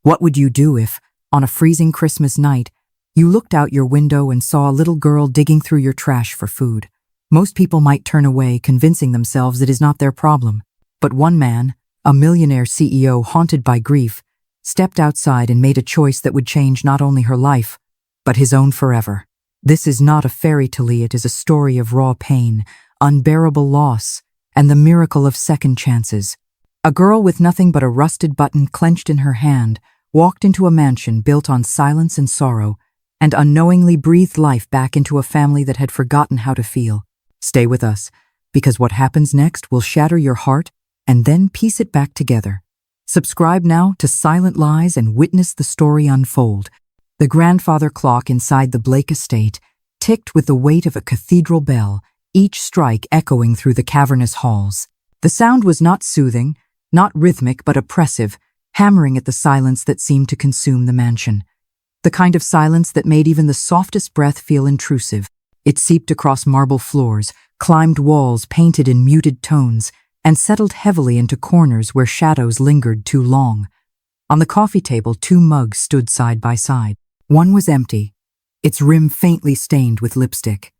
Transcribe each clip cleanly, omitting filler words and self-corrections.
What would you do if, on a freezing Christmas night, you looked out your window and saw a little girl digging through your trash for food? Most people might turn away, convincing themselves it is not their problem. But one man, a millionaire CEO haunted by grief, stepped outside and made a choice that would change not only her life, but his own forever. This is not a fairy tale, it is a story of raw pain, unbearable loss, and the miracle of second chances. A girl with nothing but a rusted button clenched in her hand walked into a mansion built on silence and sorrow, and unknowingly breathed life back into a family that had forgotten how to feel. Stay with us, because what happens next will shatter your heart and then piece it back together. Subscribe now to Silent Lies and witness the story unfold. The grandfather clock inside the Blake estate ticked with the weight of a cathedral bell, each strike echoing through the cavernous halls. The sound was not soothing, not rhythmic, but oppressive, hammering at the silence that seemed to consume the mansion. The kind of silence that made even the softest breath feel intrusive. It seeped across marble floors, climbed walls painted in muted tones, and settled heavily into corners where shadows lingered too long. On the coffee table, 2 mugs stood side by side. One was empty, its rim faintly stained with lipstick.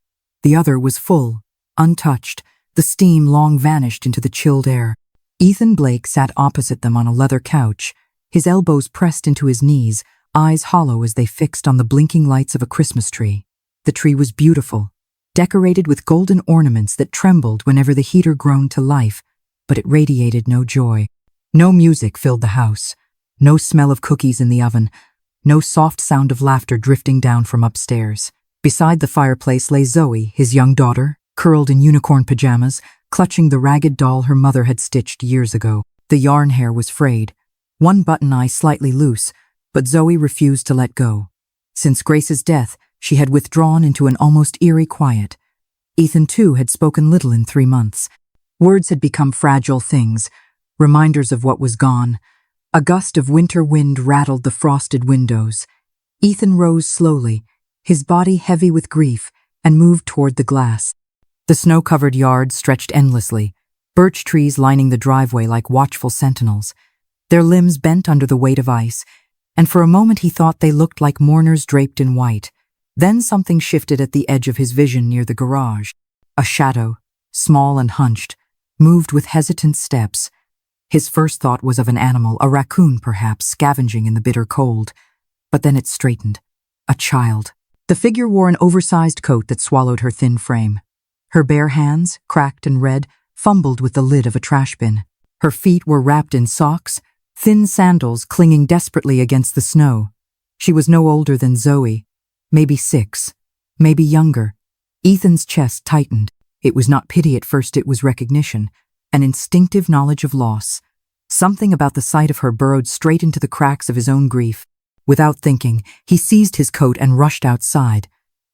The other was full, untouched, the steam long vanished into the chilled air. Ethan Blake sat opposite them on a leather couch, his elbows pressed into his knees, eyes hollow as they fixed on the blinking lights of a Christmas tree. The tree was beautiful, decorated with golden ornaments that trembled whenever the heater groaned to life, but it radiated no joy. No music filled the house, no smell of cookies in the oven, no soft sound of laughter drifting down from upstairs. Beside the fireplace lay Zoe, his young daughter, curled in unicorn pajamas, clutching the ragged doll her mother had stitched years ago. The yarn hair was frayed, one button eye slightly loose, but Zoe refused to let go. Since Grace's death, she had withdrawn into an almost eerie quiet. Ethan, too, had spoken little in 3 months. Words had become fragile things, reminders of what was gone. A gust of winter wind rattled the frosted windows. Ethan rose slowly, his body heavy with grief, and moved toward the glass. The snow-covered yard stretched endlessly, birch trees lining the driveway like watchful sentinels. Their limbs bent under the weight of ice, and for a moment he thought they looked like mourners draped in white. Then something shifted at the edge of his vision near the garage. A shadow, small and hunched, moved with hesitant steps. His first thought was of an animal, a raccoon perhaps, scavenging in the bitter cold. But then it straightened. A child. The figure wore an oversized coat that swallowed her thin frame. Her bare hands, cracked and red, fumbled with the lid of a trash bin. Her feet were wrapped in socks, thin sandals clinging desperately against the snow. She was no older than Zoe, maybe 6, maybe younger. Ethan's chest tightened. It was not pity at first, it was recognition, an instinctive knowledge of loss. Something about the sight of her burrowed straight into the cracks of his own grief. Without thinking, he seized his coat and rushed outside.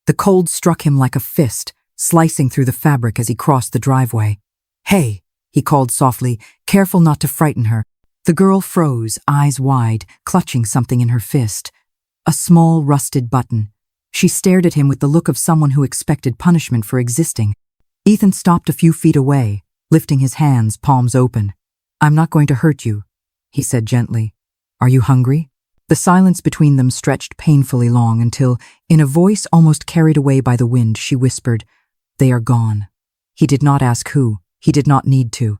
The cold struck him like a fist, slicing through the fabric as he crossed the driveway. "Hey," he called softly, careful not to frighten her. The girl froze, eyes wide, clutching something in her fist. A small, rusted button. She stared at him with the look of someone who expected punishment for existing. Ethan stopped a few feet away, lifting his hands, palms open. "I'm not going to hurt you," he said gently. "Are you hungry?" The silence between them stretched painfully long until, in a voice almost carried away by the wind, she whispered, "They are gone." He did not ask who. He did not need to.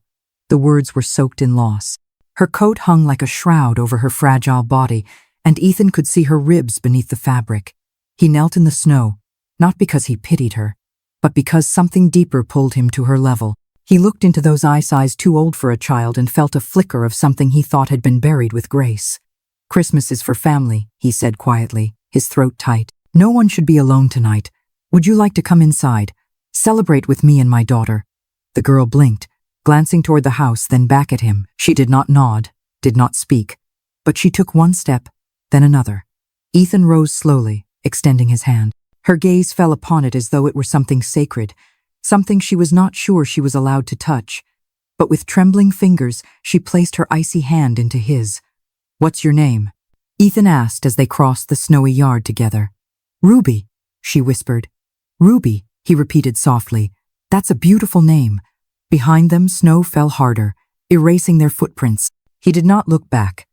The words were soaked in loss. Her coat hung like a shroud over her fragile body, and Ethan could see her ribs beneath the fabric. He knelt in the snow, not because he pitied her, but because something deeper pulled him to her level. He looked into those eyes too old for a child and felt a flicker of something he thought had been buried with Grace. "Christmas is for family," he said quietly, his throat tight. "No one should be alone tonight. Would you like to come inside? Celebrate with me and my daughter." The girl blinked, glancing toward the house, then back at him. She did not nod, did not speak, but she took one step, then another. Ethan rose slowly, extending his hand. Her gaze fell upon it as though it were something sacred, something she was not sure she was allowed to touch. But with trembling fingers, she placed her icy hand into his. "What's your name?" Ethan asked as they crossed the snowy yard together. "Ruby," she whispered. "Ruby," he repeated softly. "That's a beautiful name." Behind them, snow fell harder, erasing their footprints. He did not look back.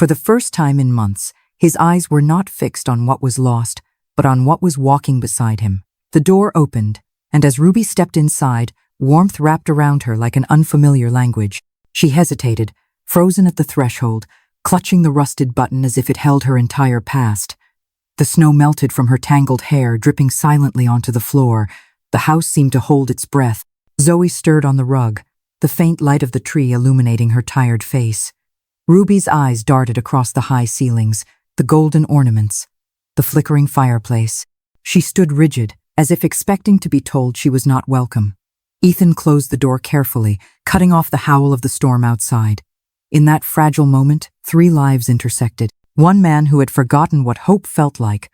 For the first time in months, his eyes were not fixed on what was lost, but on what was walking beside him. The door opened, and as Ruby stepped inside, warmth wrapped around her like an unfamiliar language. She hesitated, frozen at the threshold, clutching the rusted button as if it held her entire past. The snow melted from her tangled hair, dripping silently onto the floor. The house seemed to hold its breath. Zoe stirred on the rug, the faint light of the tree illuminating her tired face. Ruby's eyes darted across the high ceilings, the golden ornaments, the flickering fireplace. She stood rigid, as if expecting to be told she was not welcome. Ethan closed the door carefully, cutting off the howl of the storm outside. In that fragile moment, 3 lives intersected. One man who had forgotten what hope felt like,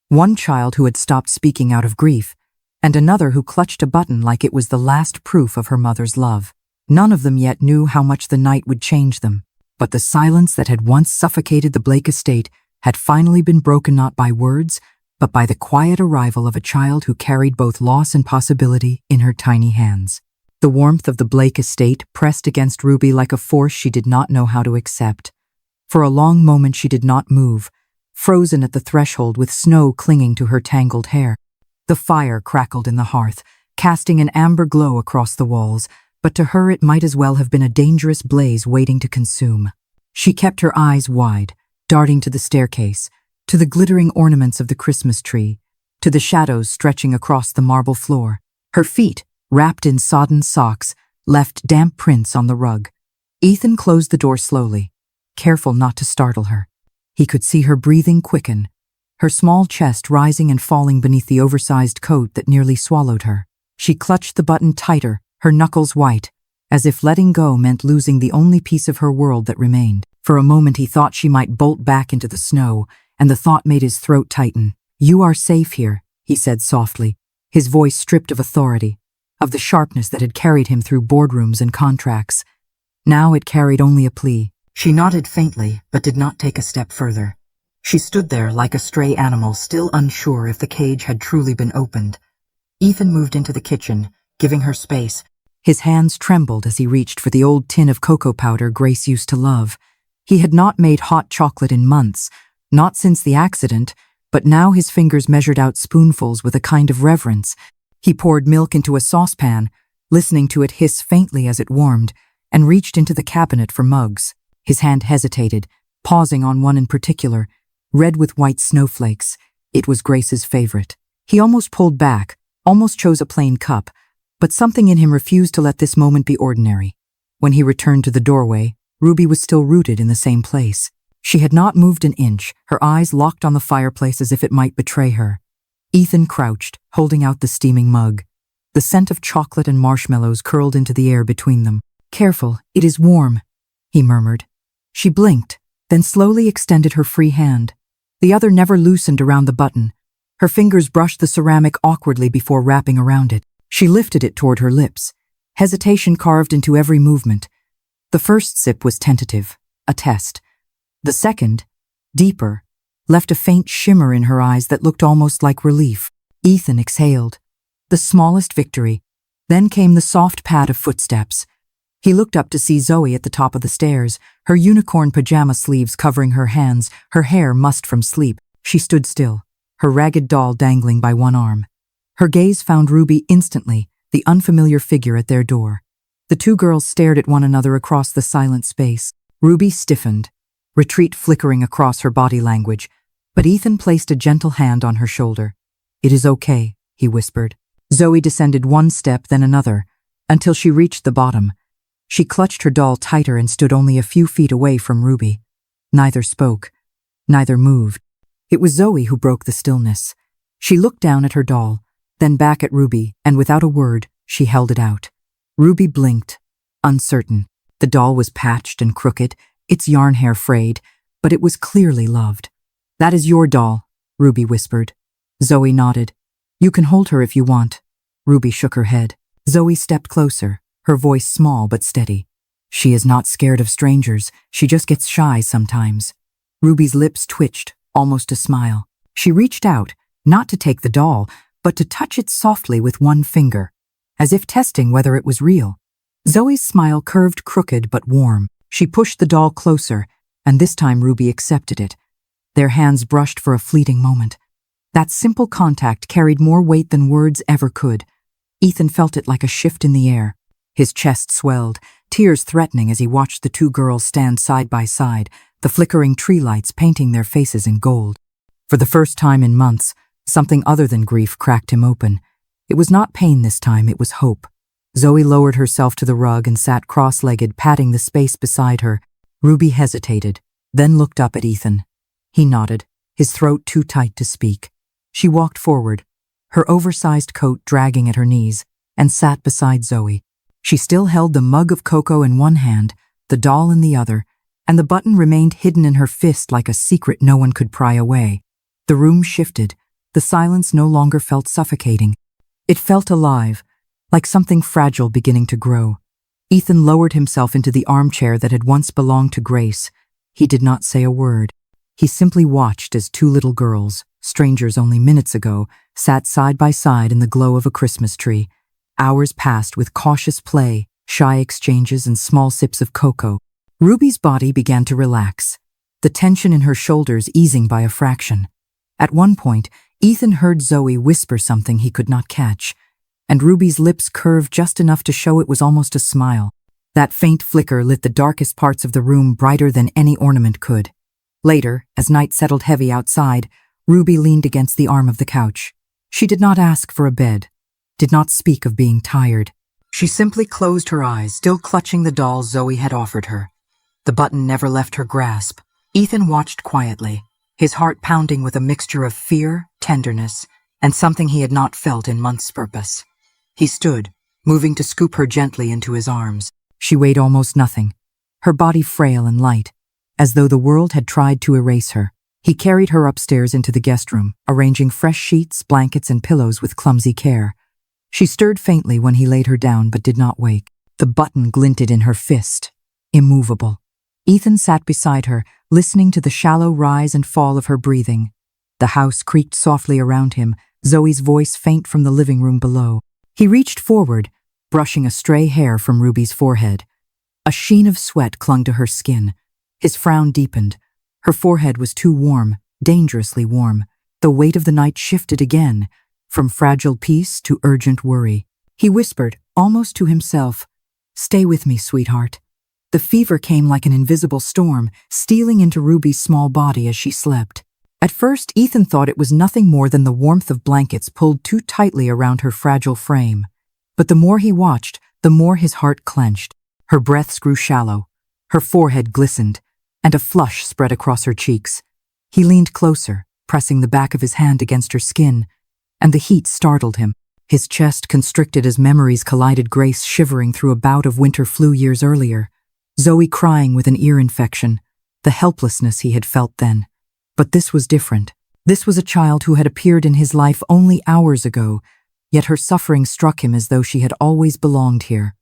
one child who had stopped speaking out of grief, and another who clutched a button like it was the last proof of her mother's love. None of them yet knew how much the night would change them, but the silence that had once suffocated the Blake estate had finally been broken not by words, but by the quiet arrival of a child who carried both loss and possibility in her tiny hands. The warmth of the Blake estate pressed against Ruby like a force she did not know how to accept. For a long moment she did not move, frozen at the threshold with snow clinging to her tangled hair. The fire crackled in the hearth, casting an amber glow across the walls, but to her it might as well have been a dangerous blaze waiting to consume. She kept her eyes wide, darting to the staircase, to the glittering ornaments of the Christmas tree, to the shadows stretching across the marble floor. Her feet, wrapped in sodden socks, left damp prints on the rug. Ethan closed the door slowly, careful not to startle her. He could see her breathing quicken, her small chest rising and falling beneath the oversized coat that nearly swallowed her. She clutched the button tighter, her knuckles white, as if letting go meant losing the only piece of her world that remained. For a moment he thought she might bolt back into the snow, and the thought made his throat tighten. "You are safe here," he said softly, his voice stripped of authority, of the sharpness that had carried him through boardrooms and contracts. Now it carried only a plea. She nodded faintly, but did not take a step further. She stood there like a stray animal, still unsure if the cage had truly been opened. Ethan moved into the kitchen, giving her space. His hands trembled as he reached for the old tin of cocoa powder Grace used to love. He had not made hot chocolate in months, not since the accident, but now his fingers measured out spoonfuls with a kind of reverence. He poured milk into a saucepan, listening to it hiss faintly as it warmed, and reached into the cabinet for mugs. His hand hesitated, pausing on one in particular, red with white snowflakes. It was Grace's favorite. He almost pulled back, almost chose a plain cup, but something in him refused to let this moment be ordinary. When he returned to the doorway, Ruby was still rooted in the same place. She had not moved an inch, her eyes locked on the fireplace as if it might betray her. Ethan crouched, holding out the steaming mug. The scent of chocolate and marshmallows curled into the air between them. "Careful, it is warm," he murmured. She blinked, then slowly extended her free hand. The other never loosened around the button. Her fingers brushed the ceramic awkwardly before wrapping around it. She lifted it toward her lips, hesitation carved into every movement. The first sip was tentative, a test. The second, deeper, left a faint shimmer in her eyes that looked almost like relief. Ethan exhaled. The smallest victory. Then came the soft pad of footsteps. He looked up to see Zoe at the top of the stairs, her unicorn pajama sleeves covering her hands, her hair mussed from sleep. She stood still, her ragged doll dangling by one arm. Her gaze found Ruby instantly, the unfamiliar figure at their door. The 2 girls stared at one another across the silent space. Ruby stiffened, retreat flickering across her body language, but Ethan placed a gentle hand on her shoulder. "It is okay," he whispered. Zoe descended one step, then another, until she reached the bottom. She clutched her doll tighter and stood only a few feet away from Ruby. Neither spoke, neither moved. It was Zoe who broke the stillness. She looked down at her doll, then back at Ruby, and without a word, she held it out. Ruby blinked, uncertain. The doll was patched and crooked, its yarn hair frayed, but it was clearly loved. "That is your doll," Ruby whispered. Zoe nodded. "You can hold her if you want." Ruby shook her head. Zoe stepped closer, her voice small but steady. "She is not scared of strangers, she just gets shy sometimes." Ruby's lips twitched, almost a smile. She reached out, not to take the doll, but to touch it softly with one finger, as if testing whether it was real. Zoe's smile curved crooked but warm. She pushed the doll closer, and this time Ruby accepted it. Their hands brushed for a fleeting moment. That simple contact carried more weight than words ever could. Ethan felt it like a shift in the air. His chest swelled, tears threatening as he watched the two girls stand side by side, the flickering tree lights painting their faces in gold. For the first time in months, something other than grief cracked him open. It was not pain this time, it was hope. Zoe lowered herself to the rug and sat cross-legged, patting the space beside her. Ruby hesitated, then looked up at Ethan. He nodded, his throat too tight to speak. She walked forward, her oversized coat dragging at her knees, and sat beside Zoe. She still held the mug of cocoa in one hand, the doll in the other, and the button remained hidden in her fist like a secret no one could pry away. The room shifted. The silence no longer felt suffocating. It felt alive, like something fragile beginning to grow. Ethan lowered himself into the armchair that had once belonged to Grace. He did not say a word. He simply watched as two little girls, strangers only minutes ago, sat side by side in the glow of a Christmas tree. Hours passed with cautious play, shy exchanges, and small sips of cocoa. Ruby's body began to relax, the tension in her shoulders easing by a fraction. At one point, Ethan heard Zoe whisper something he could not catch, and Ruby's lips curved just enough to show it was almost a smile. That faint flicker lit the darkest parts of the room brighter than any ornament could. Later, as night settled heavy outside, Ruby leaned against the arm of the couch. She did not ask for a bed, did not speak of being tired. She simply closed her eyes, still clutching the doll Zoe had offered her. The button never left her grasp. Ethan watched quietly, his heart pounding with a mixture of fear, tenderness, and something he had not felt in months' purpose. He stood, moving to scoop her gently into his arms. She weighed almost nothing, her body frail and light, as though the world had tried to erase her. He carried her upstairs into the guest room, arranging fresh sheets, blankets, and pillows with clumsy care. She stirred faintly when he laid her down but did not wake. The button glinted in her fist, immovable. Ethan sat beside her, listening to the shallow rise and fall of her breathing. The house creaked softly around him, Zoe's voice faint from the living room below. He reached forward, brushing a stray hair from Ruby's forehead. A sheen of sweat clung to her skin. His frown deepened. Her forehead was too warm, dangerously warm. The weight of the night shifted again, from fragile peace to urgent worry. He whispered, almost to himself, "Stay with me, sweetheart." The fever came like an invisible storm, stealing into Ruby's small body as she slept. At first, Ethan thought it was nothing more than the warmth of blankets pulled too tightly around her fragile frame. But the more he watched, the more his heart clenched. Her breaths grew shallow, her forehead glistened, and a flush spread across her cheeks. He leaned closer, pressing the back of his hand against her skin, and the heat startled him. His chest constricted as memories collided, Grace shivering through a bout of winter flu years earlier, Zoe crying with an ear infection, the helplessness he had felt then. But this was different. This was a child who had appeared in his life only hours ago, yet her suffering struck him as though she had always belonged here.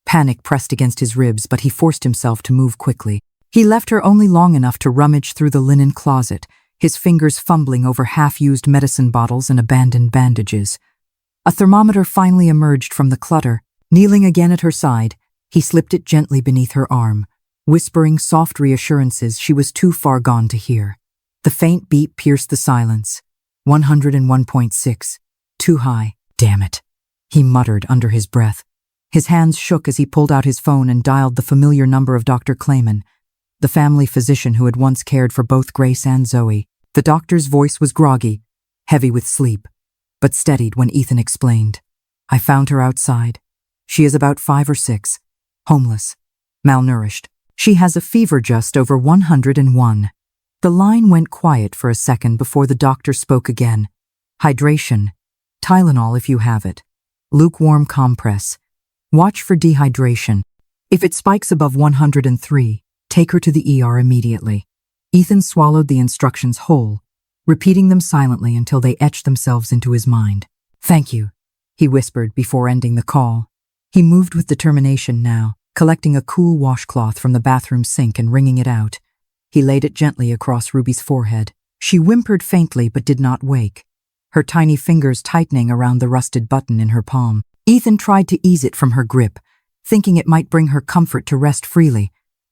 Panic pressed against his ribs, but he forced himself to move quickly. He left her only long enough to rummage through the linen closet, his fingers fumbling over half-used medicine bottles and abandoned bandages. A thermometer finally emerged from the clutter. Kneeling again at her side, he slipped it gently beneath her arm, whispering soft reassurances she was too far gone to hear. The faint beep pierced the silence. 101.6. Too high. Damn it, he muttered under his breath. His hands shook as he pulled out his phone and dialed the familiar number of Dr. Clayman, the family physician who had once cared for both Grace and Zoe. The doctor's voice was groggy, heavy with sleep, but steadied when Ethan explained. "I found her outside. She is about 5 or 6, homeless, malnourished. She has a fever just over 101. The line went quiet for a second before the doctor spoke again. "Hydration. Tylenol if you have it. Lukewarm compress. Watch for dehydration. If it spikes above 103, take her to the ER immediately." Ethan swallowed the instructions whole, repeating them silently until they etched themselves into his mind. "Thank you," he whispered before ending the call. He moved with determination now, collecting a cool washcloth from the bathroom sink and wringing it out. He laid it gently across Ruby's forehead. She whimpered faintly but did not wake, her tiny fingers tightening around the rusted button in her palm. Ethan tried to ease it from her grip, thinking it might bring her comfort to rest freely,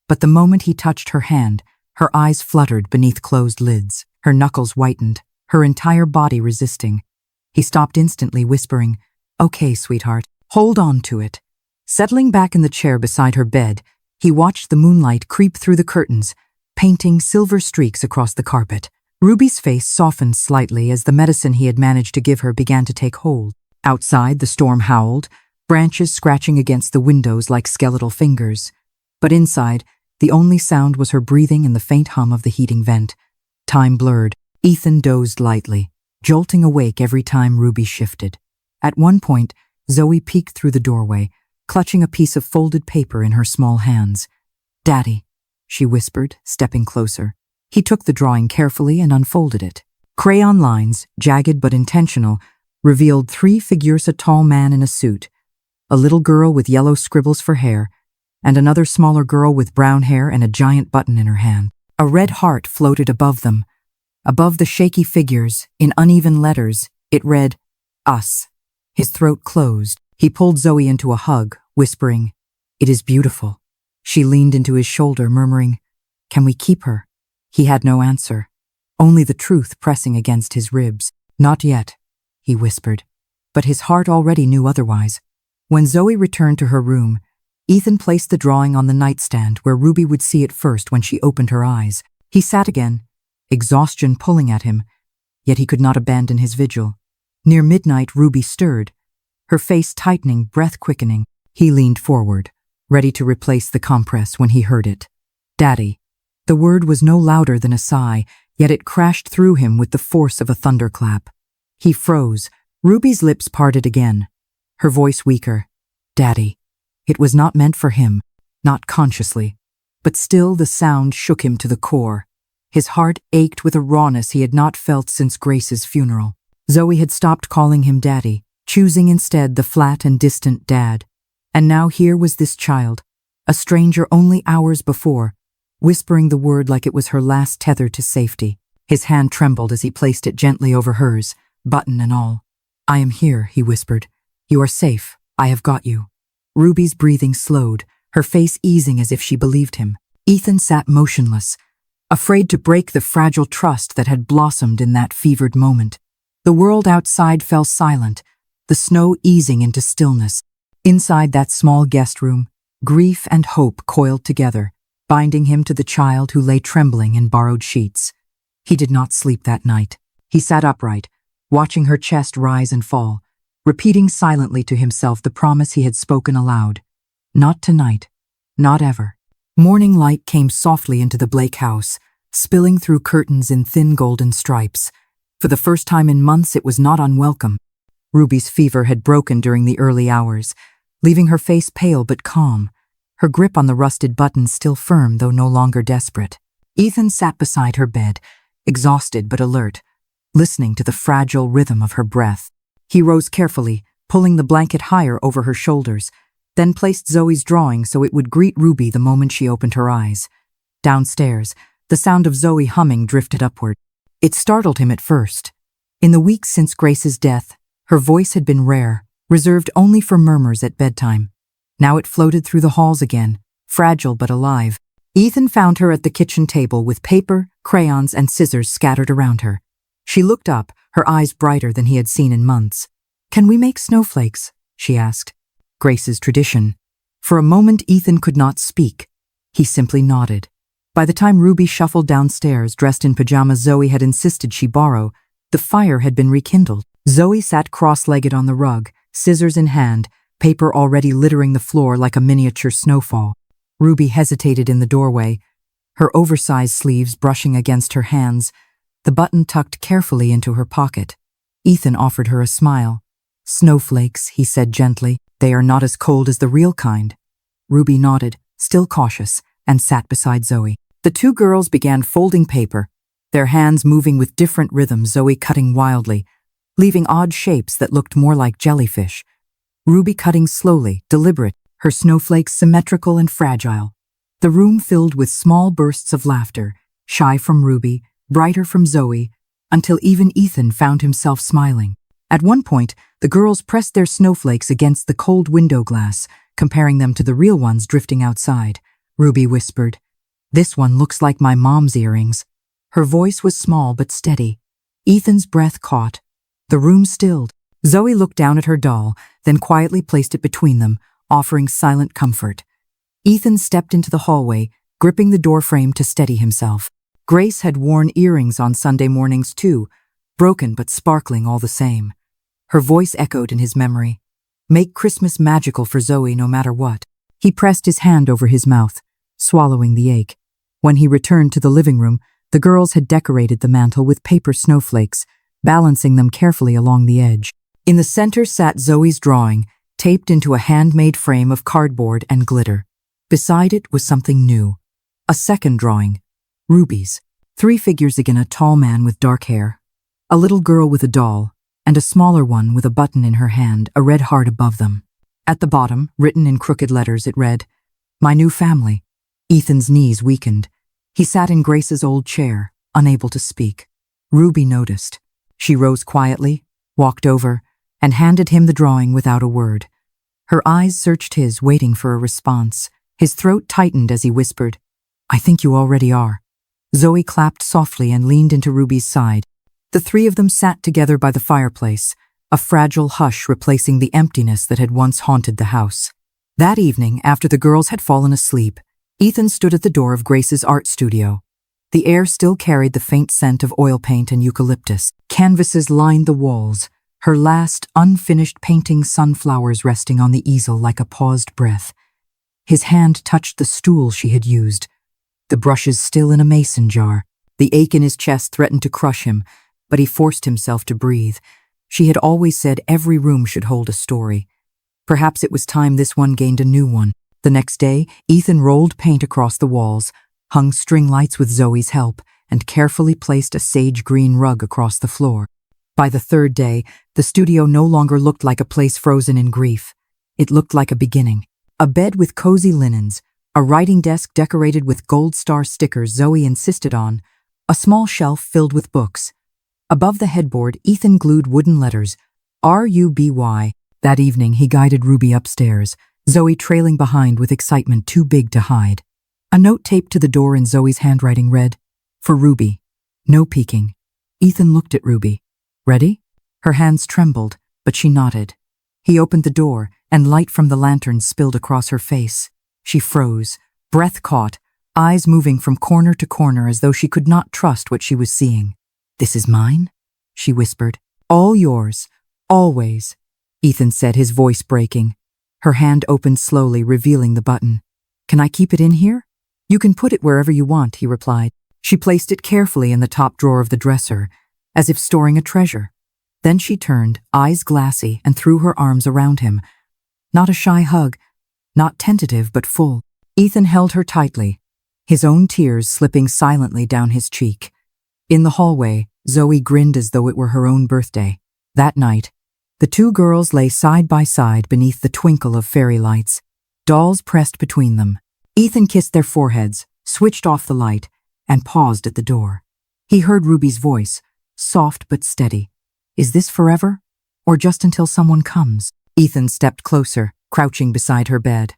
but the moment he touched her hand, Her eyes fluttered beneath closed lids. Her knuckles whitened, her entire body resisting. He stopped instantly, whispering, "Okay, sweetheart, hold on to it." Settling back in the chair beside her bed, he watched the moonlight creep through the curtains, painting silver streaks across the carpet. Ruby's face softened slightly as the medicine he had managed to give her began to take hold. Outside, the storm howled, branches scratching against the windows like skeletal fingers. But inside, the only sound was her breathing and the faint hum of the heating vent. Time blurred. Ethan dozed lightly, jolting awake every time Ruby shifted. At one point, Zoe peeked through the doorway, clutching a piece of folded paper in her small hands. "Daddy," she whispered, stepping closer. He took the drawing carefully and unfolded it. Crayon lines, jagged but intentional, revealed 3 figures: a tall man in a suit, a little girl with yellow scribbles for hair, and another smaller girl with brown hair and a giant button in her hand. A red heart floated above them. Above the shaky figures, in uneven letters, it read, "Us." His throat closed. He pulled Zoe into a hug, whispering, "It is beautiful." She leaned into his shoulder, murmuring, "Can we keep her?" He had no answer, only the truth pressing against his ribs. "Not yet," he whispered, but his heart already knew otherwise. When Zoe returned to her room, Ethan placed the drawing on the nightstand where Ruby would see it first when she opened her eyes. He sat again, exhaustion pulling at him, yet he could not abandon his vigil. Near midnight, Ruby stirred, her face tightening, breath quickening. He leaned forward, ready to replace the compress when he heard it. "Daddy." The word was no louder than a sigh, yet it crashed through him with the force of a thunderclap. He froze. Ruby's lips parted again, her voice weaker. "Daddy." It was not meant for him, not consciously, but still the sound shook him to the core. His heart ached with a rawness he had not felt since Grace's funeral. Zoe had stopped calling him Daddy, choosing instead the flat and distant Dad. And now here was this child, a stranger only hours before, whispering the word like it was her last tether to safety. His hand trembled as he placed it gently over hers, button and all. "I am here," he whispered. "You are safe. I have got you." Ruby's breathing slowed, her face easing as if she believed him. Ethan sat motionless, afraid to break the fragile trust that had blossomed in that fevered moment. The world outside fell silent, the snow easing into stillness. Inside that small guest room, grief and hope coiled together, binding him to the child who lay trembling in borrowed sheets. He did not sleep that night. He sat upright, watching her chest rise and fall, repeating silently to himself the promise he had spoken aloud. Not tonight. Not ever. Morning light came softly into the Blake house, spilling through curtains in thin golden stripes. For the first time in months, it was not unwelcome. Ruby's fever had broken during the early hours, leaving her face pale but calm, her grip on the rusted button still firm though no longer desperate. Ethan sat beside her bed, exhausted but alert, listening to the fragile rhythm of her breath. He rose carefully, pulling the blanket higher over her shoulders, then placed Zoe's drawing so it would greet Ruby the moment she opened her eyes. Downstairs, the sound of Zoe humming drifted upward. It startled him at first. In the weeks since Grace's death, her voice had been rare, reserved only for murmurs at bedtime. Now it floated through the halls again, fragile but alive. Ethan found her at the kitchen table with paper, crayons, and scissors scattered around her. She looked up, her eyes brighter than he had seen in months. "Can we make snowflakes?" she asked. Grace's tradition. For a moment, Ethan could not speak. He simply nodded. By the time Ruby shuffled downstairs, dressed in pajamas Zoe had insisted she borrow, the fire had been rekindled. Zoe sat cross-legged on the rug, scissors in hand, paper already littering the floor like a miniature snowfall. Ruby hesitated in the doorway, her oversized sleeves brushing against her hands, the button tucked carefully into her pocket. Ethan offered her a smile. "Snowflakes," he said gently. "They are not as cold as the real kind." Ruby nodded, still cautious, and sat beside Zoe. The two girls began folding paper, their hands moving with different rhythms, Zoe cutting wildly, leaving odd shapes that looked more like jellyfish. Ruby cutting slowly, deliberate, her snowflakes symmetrical and fragile. The room filled with small bursts of laughter, shy from Ruby, brighter from Zoe, until even Ethan found himself smiling. At one point, the girls pressed their snowflakes against the cold window glass, comparing them to the real ones drifting outside. Ruby whispered, This one looks like my mom's earrings. Her voice was small but steady. Ethan's breath caught. The room stilled. Zoe looked down at her doll, then quietly placed it between them, offering silent comfort. Ethan stepped into the hallway, gripping the doorframe to steady himself. Grace had worn earrings on Sunday mornings too, broken but sparkling all the same. Her voice echoed in his memory. Make Christmas magical for Zoe no matter what. He pressed his hand over his mouth, swallowing the ache. When he returned to the living room, the girls had decorated the mantel with paper snowflakes, balancing them carefully along the edge. In the center sat Zoe's drawing, taped into a handmade frame of cardboard and glitter. Beside it was something new. A second drawing. Rubies. 3 figures again: a tall man with dark hair, a little girl with a doll, and a smaller one with a button in her hand, a red heart above them. At the bottom, written in crooked letters, it read, "My new family." Ethan's knees weakened. He sat in Grace's old chair, unable to speak. Ruby noticed. She rose quietly, walked over, and handed him the drawing without a word. Her eyes searched his, waiting for a response. His throat tightened as he whispered, "I think you already are." Zoe clapped softly and leaned into Ruby's side. The 3 of them sat together by the fireplace, a fragile hush replacing the emptiness that had once haunted the house. That evening, after the girls had fallen asleep, Ethan stood at the door of Grace's art studio. The air still carried the faint scent of oil paint and eucalyptus. Canvases lined the walls, her last unfinished painting, sunflowers resting on the easel like a paused breath. His hand touched the stool she had used, the brushes still in a mason jar. The ache in his chest threatened to crush him, but he forced himself to breathe. She had always said every room should hold a story. Perhaps it was time this one gained a new one. The next day, Ethan rolled paint across the walls, hung string lights with Zoe's help, and carefully placed a sage green rug across the floor. By the 3rd day, the studio no longer looked like a place frozen in grief. It looked like a beginning. A bed with cozy linens, a writing desk decorated with gold star stickers Zoe insisted on, a small shelf filled with books. Above the headboard, Ethan glued wooden letters, RUBY. That evening, he guided Ruby upstairs, Zoe trailing behind with excitement too big to hide. A note taped to the door in Zoe's handwriting read, "For Ruby. No peeking." Ethan looked at Ruby. "Ready?" Her hands trembled, but she nodded. He opened the door, and light from the lantern spilled across her face. She froze, breath caught, eyes moving from corner to corner as though she could not trust what she was seeing. "This is mine?" she whispered. "All yours. Always," Ethan said, his voice breaking. Her hand opened slowly, revealing the button. "Can I keep it in here?" "You can put it wherever you want," he replied. She placed it carefully in the top drawer of the dresser, as if storing a treasure. Then she turned, eyes glassy, and threw her arms around him. Not a shy hug, not tentative but full. Ethan held her tightly, his own tears slipping silently down his cheek. In the hallway, Zoe grinned as though it were her own birthday. That night, the 2 girls lay side by side beneath the twinkle of fairy lights, dolls pressed between them. Ethan kissed their foreheads, switched off the light, and paused at the door. He heard Ruby's voice, soft but steady. "Is this forever? Or just until someone comes?" Ethan stepped closer, crouching beside her bed.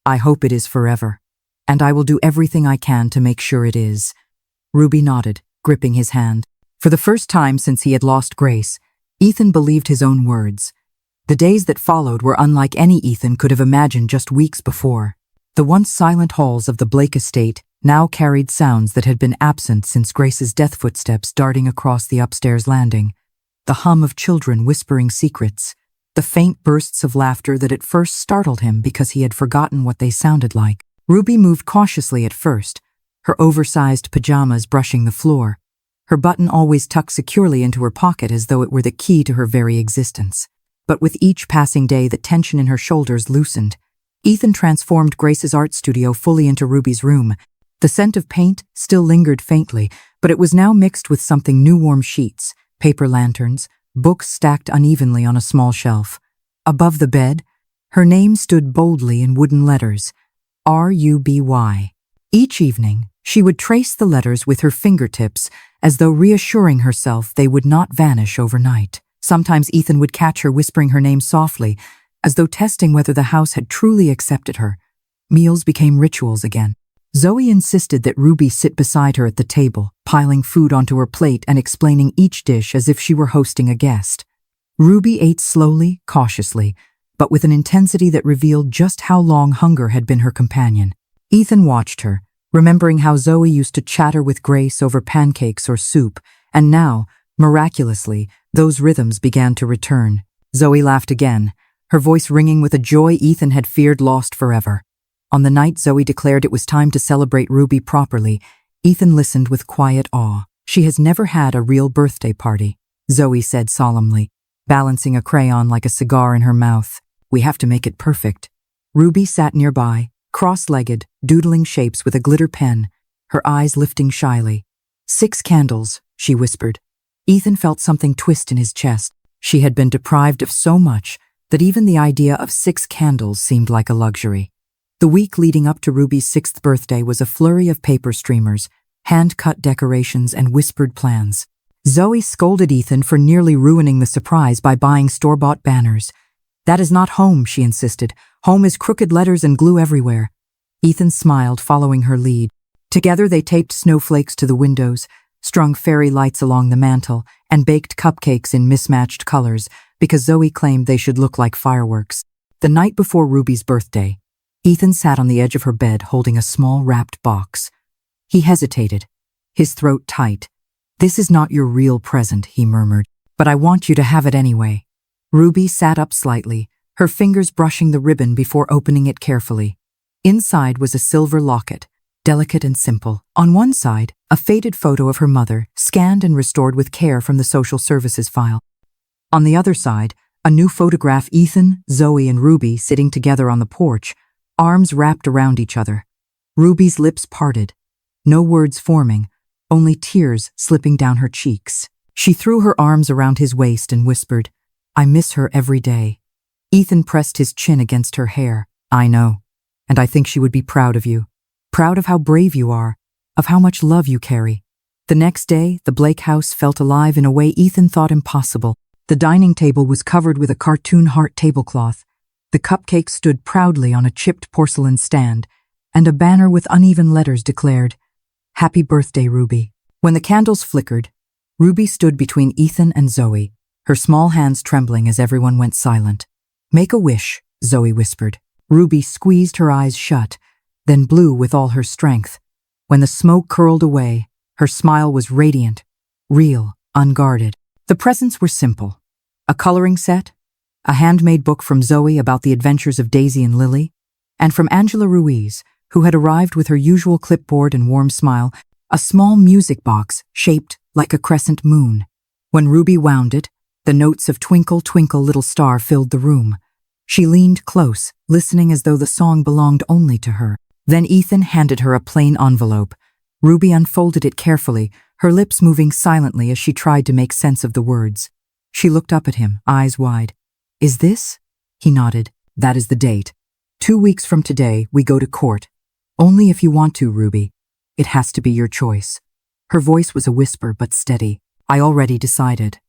"I hope it is forever, and I will do everything I can to make sure it is." Ruby nodded, gripping his hand. For the first time since he had lost Grace, Ethan believed his own words. The days that followed were unlike any Ethan could have imagined just weeks before. The once silent halls of the Blake estate now carried sounds that had been absent since Grace's death, footsteps darting across the upstairs landing, the hum of children whispering secrets, the faint bursts of laughter that at first startled him because he had forgotten what they sounded like. Ruby moved cautiously at first, her oversized pajamas brushing the floor, her button always tucked securely into her pocket as though it were the key to her very existence. But with each passing day, the tension in her shoulders loosened. Ethan transformed Grace's art studio fully into Ruby's room. The scent of paint still lingered faintly, but it was now mixed with something new: warm sheets, paper lanterns, books stacked unevenly on a small shelf. Above the bed, her name stood boldly in wooden letters, RUBY. Each evening, she would trace the letters with her fingertips as though reassuring herself they would not vanish overnight. Sometimes Ethan would catch her whispering her name softly, as though testing whether the house had truly accepted her. Meals became rituals again. Zoe insisted that Ruby sit beside her at the table, piling food onto her plate and explaining each dish as if she were hosting a guest. Ruby ate slowly, cautiously, but with an intensity that revealed just how long hunger had been her companion. Ethan watched her, remembering how Zoe used to chatter with Grace over pancakes or soup, and now, miraculously, those rhythms began to return. Zoe laughed again, her voice ringing with a joy Ethan had feared lost forever. On the night Zoe declared it was time to celebrate Ruby properly, Ethan listened with quiet awe. "She has never had a real birthday party," Zoe said solemnly, balancing a crayon like a cigar in her mouth. "We have to make it perfect." Ruby sat nearby, cross-legged, doodling shapes with a glitter pen, her eyes lifting shyly. "6 candles," she whispered. Ethan felt something twist in his chest. She had been deprived of so much that even the idea of 6 candles seemed like a luxury. The week leading up to Ruby's 6th birthday was a flurry of paper streamers, hand-cut decorations, and whispered plans. Zoe scolded Ethan for nearly ruining the surprise by buying store-bought banners. "That is not home," she insisted. "Home is crooked letters and glue everywhere." Ethan smiled, following her lead. Together they taped snowflakes to the windows, strung fairy lights along the mantel, and baked cupcakes in mismatched colors because Zoe claimed they should look like fireworks. The night before Ruby's birthday, Ethan sat on the edge of her bed holding a small wrapped box. He hesitated, his throat tight. "This is not your real present," he murmured, "but I want you to have it anyway." Ruby sat up slightly, her fingers brushing the ribbon before opening it carefully. Inside was a silver locket, delicate and simple. On one side, a faded photo of her mother, scanned and restored with care from the social services file. On the other side, a new photograph: Ethan, Zoe, and Ruby sitting together on the porch, arms wrapped around each other. Ruby's lips parted, no words forming, only tears slipping down her cheeks. She threw her arms around his waist and whispered, "I miss her every day." Ethan pressed his chin against her hair. "I know, and I think she would be proud of you. Proud of how brave you are, of how much love you carry." The next day, the Blake house felt alive in a way Ethan thought impossible. The dining table was covered with a cartoon heart tablecloth. The cupcakes stood proudly on a chipped porcelain stand, and a banner with uneven letters declared, "Happy birthday, Ruby." When the candles flickered, Ruby stood between Ethan and Zoe, her small hands trembling as everyone went silent. "Make a wish," Zoe whispered. Ruby squeezed her eyes shut, then blew with all her strength. When the smoke curled away, her smile was radiant, real, unguarded. The presents were simple: a coloring set, a handmade book from Zoe about the adventures of Daisy and Lily, and from Angela Ruiz, who had arrived with her usual clipboard and warm smile, a small music box shaped like a crescent moon. When Ruby wound it, the notes of "Twinkle, Twinkle, Little Star" filled the room. She leaned close, listening as though the song belonged only to her. Then Ethan handed her a plain envelope. Ruby unfolded it carefully, her lips moving silently as she tried to make sense of the words. She looked up at him, eyes wide. "Is this?" He nodded. "That is the date. 2 weeks from today, we go to court. Only if you want to, Ruby. It has to be your choice." Her voice was a whisper but steady. "I already decided.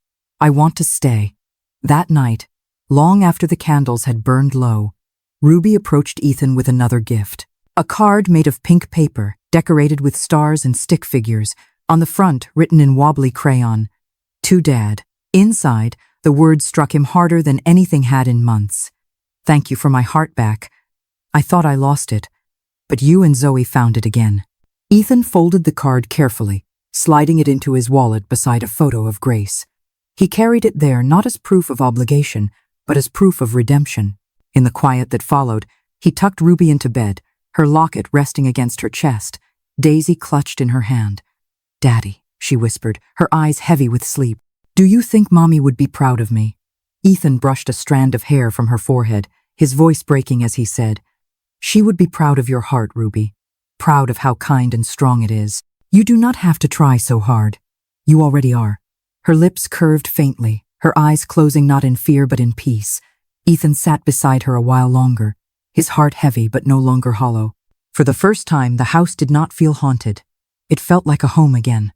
I want to stay." That night, long after the candles had burned low, Ruby approached Ethan with another gift. A card made of pink paper, decorated with stars and stick figures, on the front written in wobbly crayon, "To Dad." Inside, the words struck him harder than anything had in months. "Thank you for my heart back. I thought I lost it, but you and Zoe found it again." Ethan folded the card carefully, sliding it into his wallet beside a photo of Grace. He carried it there not as proof of obligation, but as proof of redemption. In the quiet that followed, he tucked Ruby into bed, her locket resting against her chest, Daisy clutched in her hand. "Daddy," she whispered, her eyes heavy with sleep. "Do you think Mommy would be proud of me?" Ethan brushed a strand of hair from her forehead, his voice breaking as he said, "She would be proud of your heart, Ruby. Proud of how kind and strong it is. You do not have to try so hard. You already are." Her lips curved faintly, her eyes closing not in fear but in peace. Ethan sat beside her a while longer, his heart heavy but no longer hollow. For the first time, the house did not feel haunted. It felt like a home again.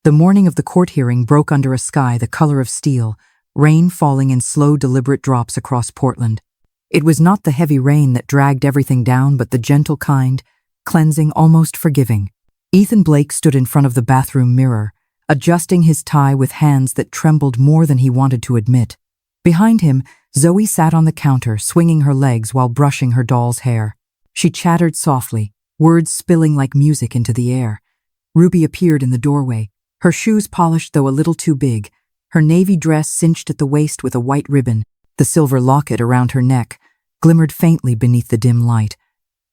The morning of the court hearing broke under a sky the color of steel, rain falling in slow, deliberate drops across Portland. It was not the heavy rain that dragged everything down, but the gentle kind, cleansing, almost forgiving. Ethan Blake stood in front of the bathroom mirror, adjusting his tie with hands that trembled more than he wanted to admit. Behind him, Zoe sat on the counter, swinging her legs while brushing her doll's hair. She chattered softly, words spilling like music into the air. Ruby appeared in the doorway, her shoes polished though a little too big, her navy dress cinched at the waist with a white ribbon. The silver locket around her neck glimmered faintly beneath the dim light.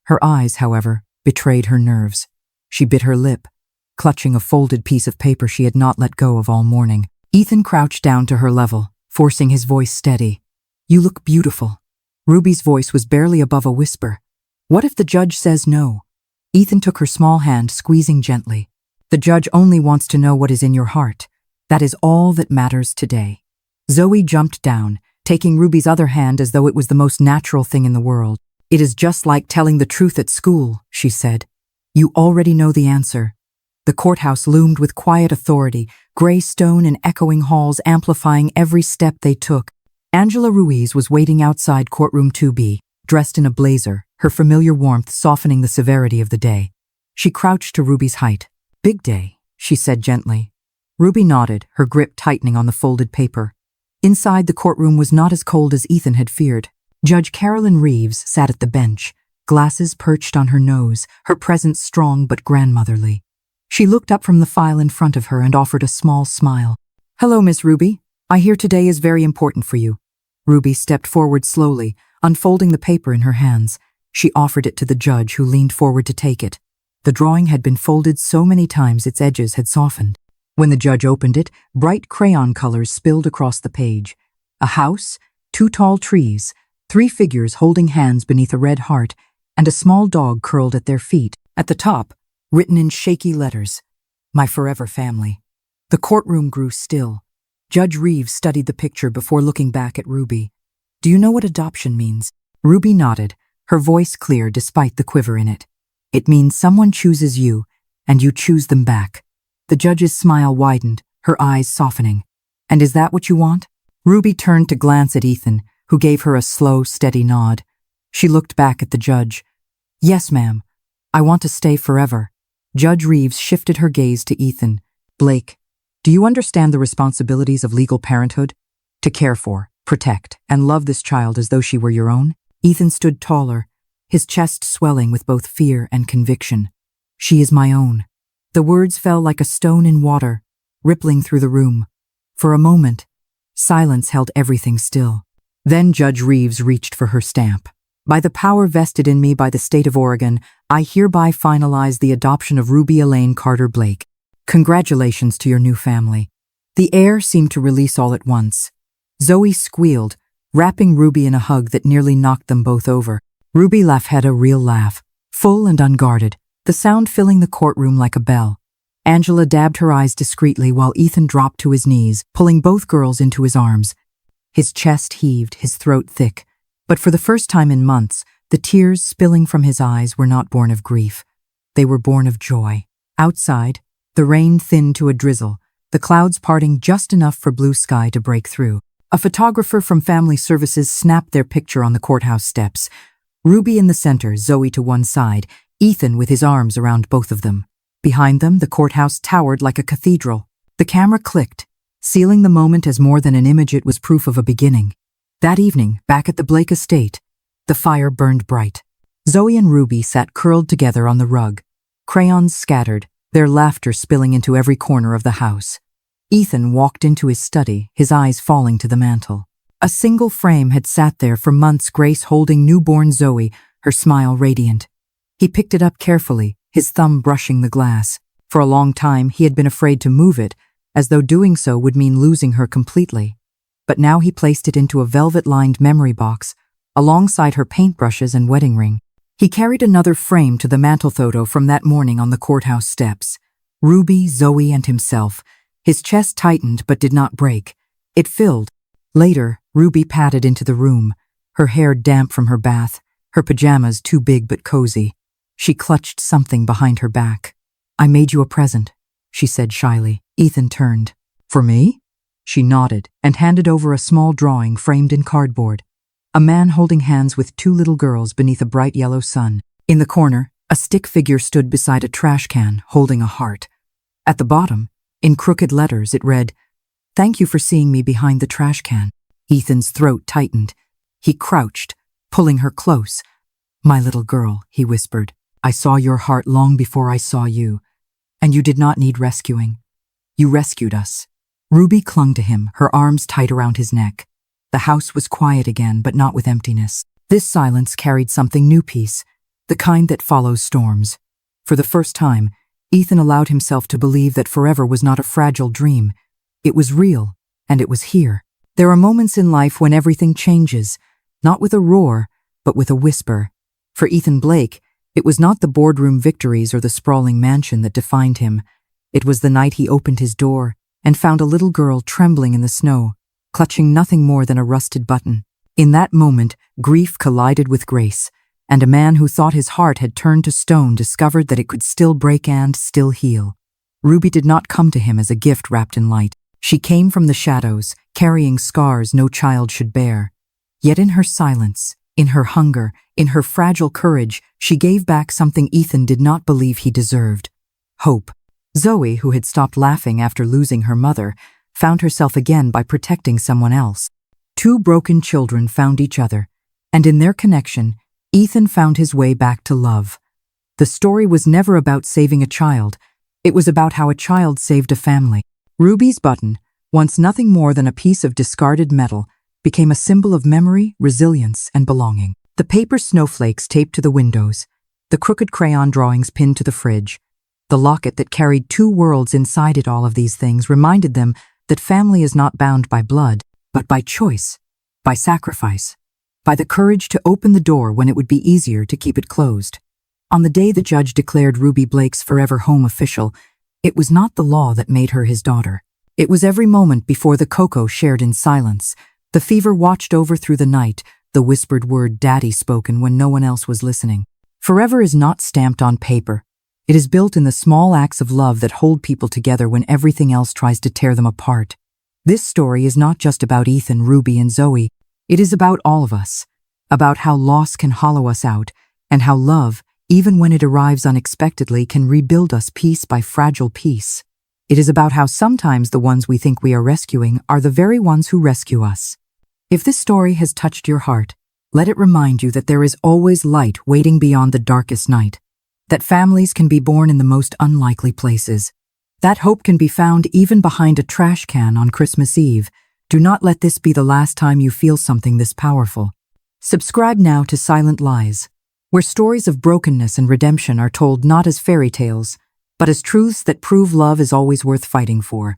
Her eyes, however, betrayed her nerves. She bit her lip, clutching a folded piece of paper she had not let go of all morning. Ethan crouched down to her level, forcing his voice steady. "You look beautiful." Ruby's voice was barely above a whisper. "What if the judge says no?" Ethan took her small hand, squeezing gently. "The judge only wants to know what is in your heart. That is all that matters today." Zoe jumped down, taking Ruby's other hand as though it was the most natural thing in the world. "It is just like telling the truth at school," she said. "You already know the answer." The courthouse loomed with quiet authority, gray stone and echoing halls amplifying every step they took. Angela Ruiz was waiting outside courtroom 2B, dressed in a blazer, her familiar warmth softening the severity of the day. She crouched to Ruby's height. "Big day," she said gently. Ruby nodded, her grip tightening on the folded paper. Inside, the courtroom was not as cold as Ethan had feared. Judge Carolyn Reeves sat at the bench, glasses perched on her nose, her presence strong but grandmotherly. She looked up from the file in front of her and offered a small smile. "Hello, Miss Ruby. I hear today is very important for you." Ruby stepped forward slowly, unfolding the paper in her hands. She offered it to the judge, who leaned forward to take it. The drawing had been folded so many times its edges had softened. When the judge opened it, bright crayon colors spilled across the page. A house, 2 tall trees, 3 figures holding hands beneath a red heart, and a small dog curled at their feet. At the top, written in shaky letters, "My forever family." The courtroom grew still. Judge Reeves studied the picture before looking back at Ruby. "Do you know what adoption means?" Ruby nodded, her voice clear despite the quiver in it. "It means someone chooses you, and you choose them back." The judge's smile widened, her eyes softening. "And is that what you want?" Ruby turned to glance at Ethan, who gave her a slow, steady nod. She looked back at the judge. "Yes, ma'am. I want to stay forever." Judge Reeves shifted her gaze to Ethan. "Blake, do you understand the responsibilities of legal parenthood? To care for, protect, and love this child as though she were your own?" Ethan stood taller, his chest swelling with both fear and conviction. "She is my own." The words fell like a stone in water, rippling through the room. For a moment, silence held everything still. Then Judge Reeves reached for her stamp. "By the power vested in me by the state of Oregon, I hereby finalize the adoption of Ruby Elaine Carter Blake. Congratulations to your new family." The air seemed to release all at once. Zoe squealed, wrapping Ruby in a hug that nearly knocked them both over. Ruby had a real laugh, full and unguarded, the sound filling the courtroom like a bell. Angela dabbed her eyes discreetly while Ethan dropped to his knees, pulling both girls into his arms. His chest heaved, his throat thick. But for the first time in months, the tears spilling from his eyes were not born of grief. They were born of joy. Outside, the rain thinned to a drizzle, the clouds parting just enough for blue sky to break through. A photographer from Family Services snapped their picture on the courthouse steps. Ruby in the center, Zoe to one side, Ethan with his arms around both of them. Behind them, the courthouse towered like a cathedral. The camera clicked, sealing the moment as more than an image. It was proof of a beginning. That evening, back at the Blake estate, the fire burned bright. Zoe and Ruby sat curled together on the rug, crayons scattered, their laughter spilling into every corner of the house. Ethan walked into his study, his eyes falling to the mantel. A single frame had sat there for months, Grace holding newborn Zoe, her smile radiant. He picked it up carefully, his thumb brushing the glass. For a long time, he had been afraid to move it, as though doing so would mean losing her completely. But now he placed it into a velvet-lined memory box, alongside her paintbrushes and wedding ring. He carried another frame to the mantel photo from that morning on the courthouse steps. Ruby, Zoe, and himself. His chest tightened but did not break. It filled. Later, Ruby padded into the room, her hair damp from her bath, her pajamas too big but cozy. She clutched something behind her back. "I made you a present," she said shyly. Ethan turned. "For me?" She nodded and handed over a small drawing framed in cardboard. A man holding hands with 2 little girls beneath a bright yellow sun. In the corner, A stick figure stood beside a trash can, holding a heart. At the bottom, in crooked letters, it read, "Thank you for seeing me behind the trash can." Ethan's throat tightened. He crouched, pulling her close. "My little girl," he whispered, "I saw your heart long before I saw you. And you did not need rescuing. You rescued us." Ruby clung to him, her arms tight around his neck. The house was quiet again, but not with emptiness. This silence carried something new, peace, the kind that follows storms. For the first time, Ethan allowed himself to believe that forever was not a fragile dream. It was real, and it was here. There are moments in life when everything changes, not with a roar, but with a whisper. For Ethan Blake, it was not the boardroom victories or the sprawling mansion that defined him. It was the night he opened his door and found a little girl trembling in the snow, clutching nothing more than a rusted button. In that moment, grief collided with grace, and a man who thought his heart had turned to stone discovered that it could still break and still heal. Ruby did not come to him as a gift wrapped in light. She came from the shadows, carrying scars no child should bear. Yet in her silence, in her hunger, in her fragile courage, she gave back something Ethan did not believe he deserved: hope. Zoe, who had stopped laughing after losing her mother, found herself again by protecting someone else. Two broken children found each other, and in their connection, Ethan found his way back to love. The story was never about saving a child. It was about how a child saved a family. Ruby's button, once nothing more than a piece of discarded metal, became a symbol of memory, resilience, and belonging. The paper snowflakes taped to the windows, the crooked crayon drawings pinned to the fridge, the locket that carried two worlds inside it, all of these things reminded them that family is not bound by blood, but by choice, by sacrifice, by the courage to open the door when it would be easier to keep it closed. On the day the judge declared Ruby Blake's forever home official, it was not the law that made her his daughter. It was every moment before the cocoa shared in silence, the fever watched over through the night, the whispered word daddy spoken when no one else was listening. Forever is not stamped on paper. It is built in the small acts of love that hold people together when everything else tries to tear them apart. This story is not just about Ethan, Ruby, and Zoe. It is about all of us, about how loss can hollow us out, and how love, even when it arrives unexpectedly, can rebuild us piece by fragile piece. It is about how sometimes the ones we think we are rescuing are the very ones who rescue us. If this story has touched your heart, let it remind you that there is always light waiting beyond the darkest night, that families can be born in the most unlikely places. That hope can be found even behind a trash can on Christmas Eve. Do not let this be the last time you feel something this powerful. Subscribe now to Silent Lies, where stories of brokenness and redemption are told not as fairy tales, but as truths that prove love is always worth fighting for.